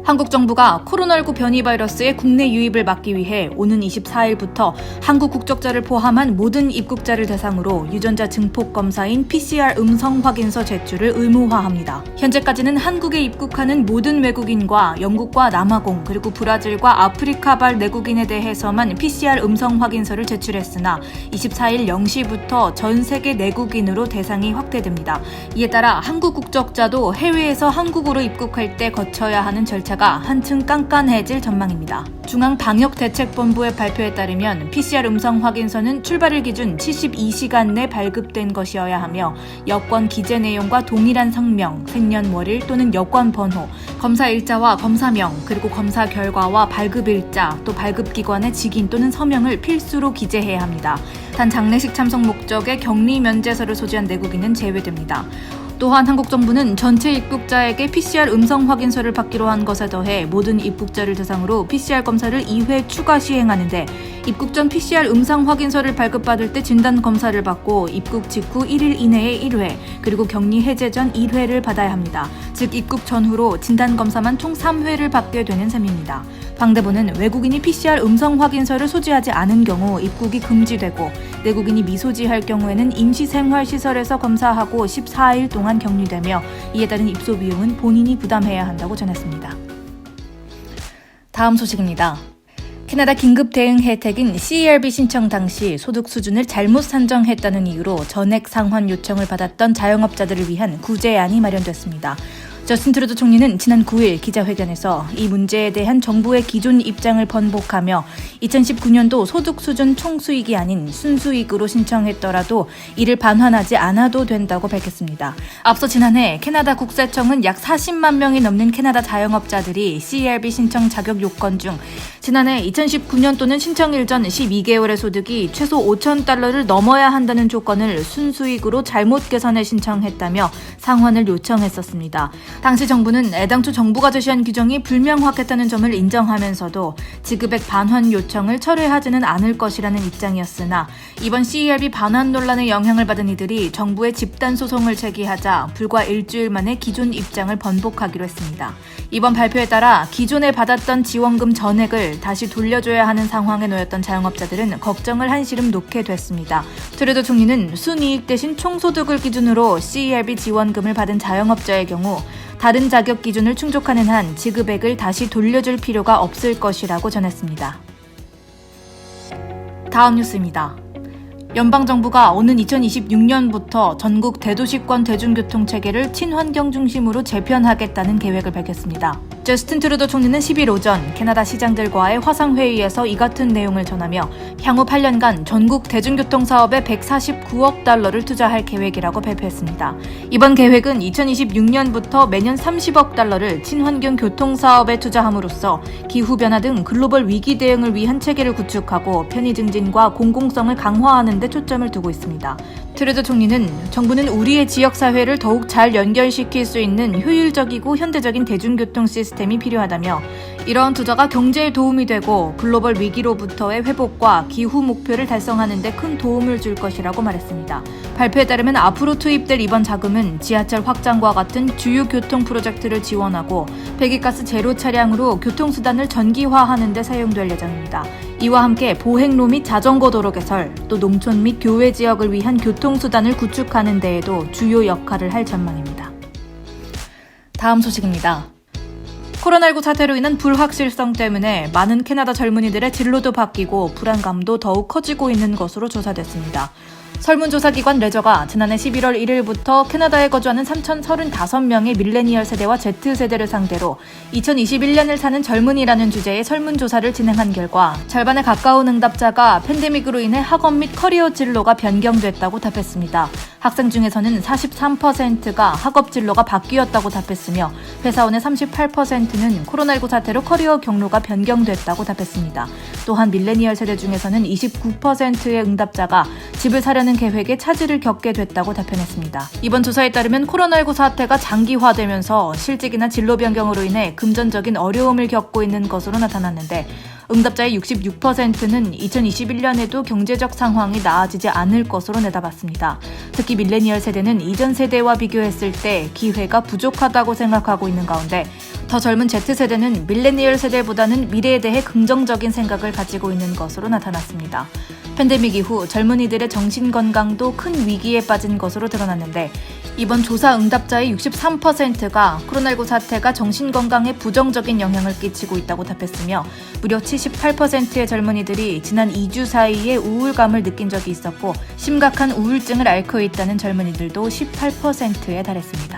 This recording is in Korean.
한국 정부가 코로나19 변이 바이러스의 국내 유입을 막기 위해 오는 24일부터 한국 국적자를 포함한 모든 입국자를 대상으로 유전자 증폭 검사인 PCR 음성 확인서 제출을 의무화합니다. 현재까지는 한국에 입국하는 모든 외국인과 영국과 남아공 그리고 브라질과 아프리카발 내국인에 대해서만 PCR 음성 확인서를 제출했으나 24일 0시부터 전 세계 내국인으로 대상이 확대됩니다. 이에 따라 한국 국적자도 해외에서 한국으로 입국할 때 거쳐야 하는 절차가 한층 깐깐해질 전망입니다. 중앙방역대책본부의 발표에 따르면 PCR 음성 확인서는 출발일 기준 72시간 내 발급된 것이어야 하며 여권 기재 내용과 동일한 성명, 생년월일 또는 여권 번호, 검사 일자와 검사명, 그리고 검사 결과와 발급 일자, 또 발급 기관의 직인 또는 서명을 필수로 기재해야 합니다. 단 장례식 참석 목적의 격리 면제서를 소지한 내국인은 제외됩니다. 또한 한국 정부는 전체 입국자에게 PCR 음성 확인서를 받기로 한 것에 더해 모든 입국자를 대상으로 PCR 검사를 2회 추가 시행하는데 입국 전 PCR 음성 확인서를 발급받을 때 진단 검사를 받고 입국 직후 1일 이내에 1회 그리고 격리 해제 전 1회를 받아야 합니다. 즉 입국 전후로 진단 검사만 총 3회를 받게 되는 셈입니다. 방대본은 외국인이 PCR 음성 확인서를 소지하지 않은 경우 입국이 금지되고 내국인이 미소지할 경우에는 임시생활시설에서 검사하고 14일 동안 격리되며 이에 따른 입소 비용은 본인이 부담해야 한다고 전했습니다. 다음 소식입니다. 캐나다 긴급 대응 혜택인 CERB 신청 당시 소득 수준을 잘못 산정했다는 이유로 전액 상환 요청을 받았던 자영업자들을 위한 구제안이 마련됐습니다. 저스틴 트루도 총리는 지난 9일 기자회견에서 이 문제에 대한 정부의 기존 입장을 번복하며 2019년도 소득 수준 총수익이 아닌 순수익으로 신청했더라도 이를 반환하지 않아도 된다고 밝혔습니다. 앞서 지난해 캐나다 국세청은 약 40만 명이 넘는 캐나다 자영업자들이 CERB 신청 자격 요건 중 지난해 2019년도는 신청일 전 12개월의 소득이 최소 $5,000를 넘어야 한다는 조건을 순수익으로 잘못 계산해 신청했다며 상환을 요청했었습니다. 당시 정부는 애당초 정부가 제시한 규정이 불명확했다는 점을 인정하면서도 지급액 반환 요청을 철회하지는 않을 것이라는 입장이었으나 이번 CERB 반환 논란에 영향을 받은 이들이 정부에 집단 소송을 제기하자 불과 일주일 만에 기존 입장을 번복하기로 했습니다. 이번 발표에 따라 기존에 받았던 지원금 전액을 다시 돌려줘야 하는 상황에 놓였던 자영업자들은 걱정을 한시름 놓게 됐습니다. 트루도 총리는 순이익 대신 총소득을 기준으로 CERB 지원금을 받은 자영업자의 경우 다른 자격 기준을 충족하는 한 지급액을 다시 돌려줄 필요가 없을 것이라고 전했습니다. 다음 뉴스입니다. 연방정부가 오는 2026년부터 전국 대도시권 대중교통 체계를 친환경 중심으로 재편하겠다는 계획을 밝혔습니다. 저스틴 트루도 총리는 10일 오전 캐나다 시장들과의 화상회의에서 이 같은 내용을 전하며 향후 8년간 전국 대중교통 사업에 $149억 투자할 계획이라고 발표했습니다. 이번 계획은 2026년부터 매년 $30억 친환경 교통 사업에 투자함으로써 기후변화 등 글로벌 위기 대응을 위한 체계를 구축하고 편의 증진과 공공성을 강화하는 데 초점을 두고 있습니다. 트루도 총리는 정부는 우리의 지역사회를 더욱 잘 연결시킬 수 있는 효율적이고 현대적인 대중교통 시스템이 필요하다며 이러한 투자가 경제에 도움이 되고 글로벌 위기로부터의 회복과 기후 목표를 달성하는 데 큰 도움을 줄 것이라고 말했습니다. 발표에 따르면 앞으로 투입될 이번 자금은 지하철 확장과 같은 주요 교통 프로젝트를 지원하고 배기가스 제로 차량으로 교통수단을 전기화하는 데 사용될 예정입니다. 이와 함께 보행로 및 자전거 도로 개설, 또 농촌 및 교외 지역을 위한 교통수단을 구축하는 데에도 주요 역할을 할 전망입니다. 다음 소식입니다. 코로나19 사태로 인한 불확실성 때문에 많은 캐나다 젊은이들의 진로도 바뀌고 불안감도 더욱 커지고 있는 것으로 조사됐습니다. 설문조사기관 레저가 지난해 11월 1일부터 캐나다에 거주하는 3,035명의 밀레니얼 세대와 Z세대를 상대로 2021년을 사는 젊은이라는 주제의 설문조사를 진행한 결과 절반에 가까운 응답자가 팬데믹으로 인해 학업 및 커리어 진로가 변경됐다고 답했습니다. 학생 중에서는 43%가 학업 진로가 바뀌었다고 답했으며 회사원의 38%는 코로나19 사태로 커리어 경로가 변경됐다고 답했습니다. 또한 밀레니얼 세대 중에서는 29%의 응답자가 집을 사려는 계획에 차질을 겪게 됐다고 답변했습니다. 이번 조사에 따르면 코로나19 사태가 장기화되면서 실직이나 진로 변경으로 인해 금전적인 어려움을 겪고 있는 것으로 나타났는데 응답자의 66%는 2021년에도 경제적 상황이 나아지지 않을 것으로 내다봤습니다. 특히 밀레니얼 세대는 이전 세대와 비교했을 때 기회가 부족하다고 생각하고 있는 가운데 더 젊은 Z세대는 밀레니얼 세대보다는 미래에 대해 긍정적인 생각을 가지고 있는 것으로 나타났습니다. 팬데믹 이후 젊은이들의 정신건강도 큰 위기에 빠진 것으로 드러났는데 이번 조사 응답자의 63%가 코로나19 사태가 정신건강에 부정적인 영향을 끼치고 있다고 답했으며 무려 78%의 젊은이들이 지난 2주 사이에 우울감을 느낀 적이 있었고 심각한 우울증을 앓고 있다는 젊은이들도 18%에 달했습니다.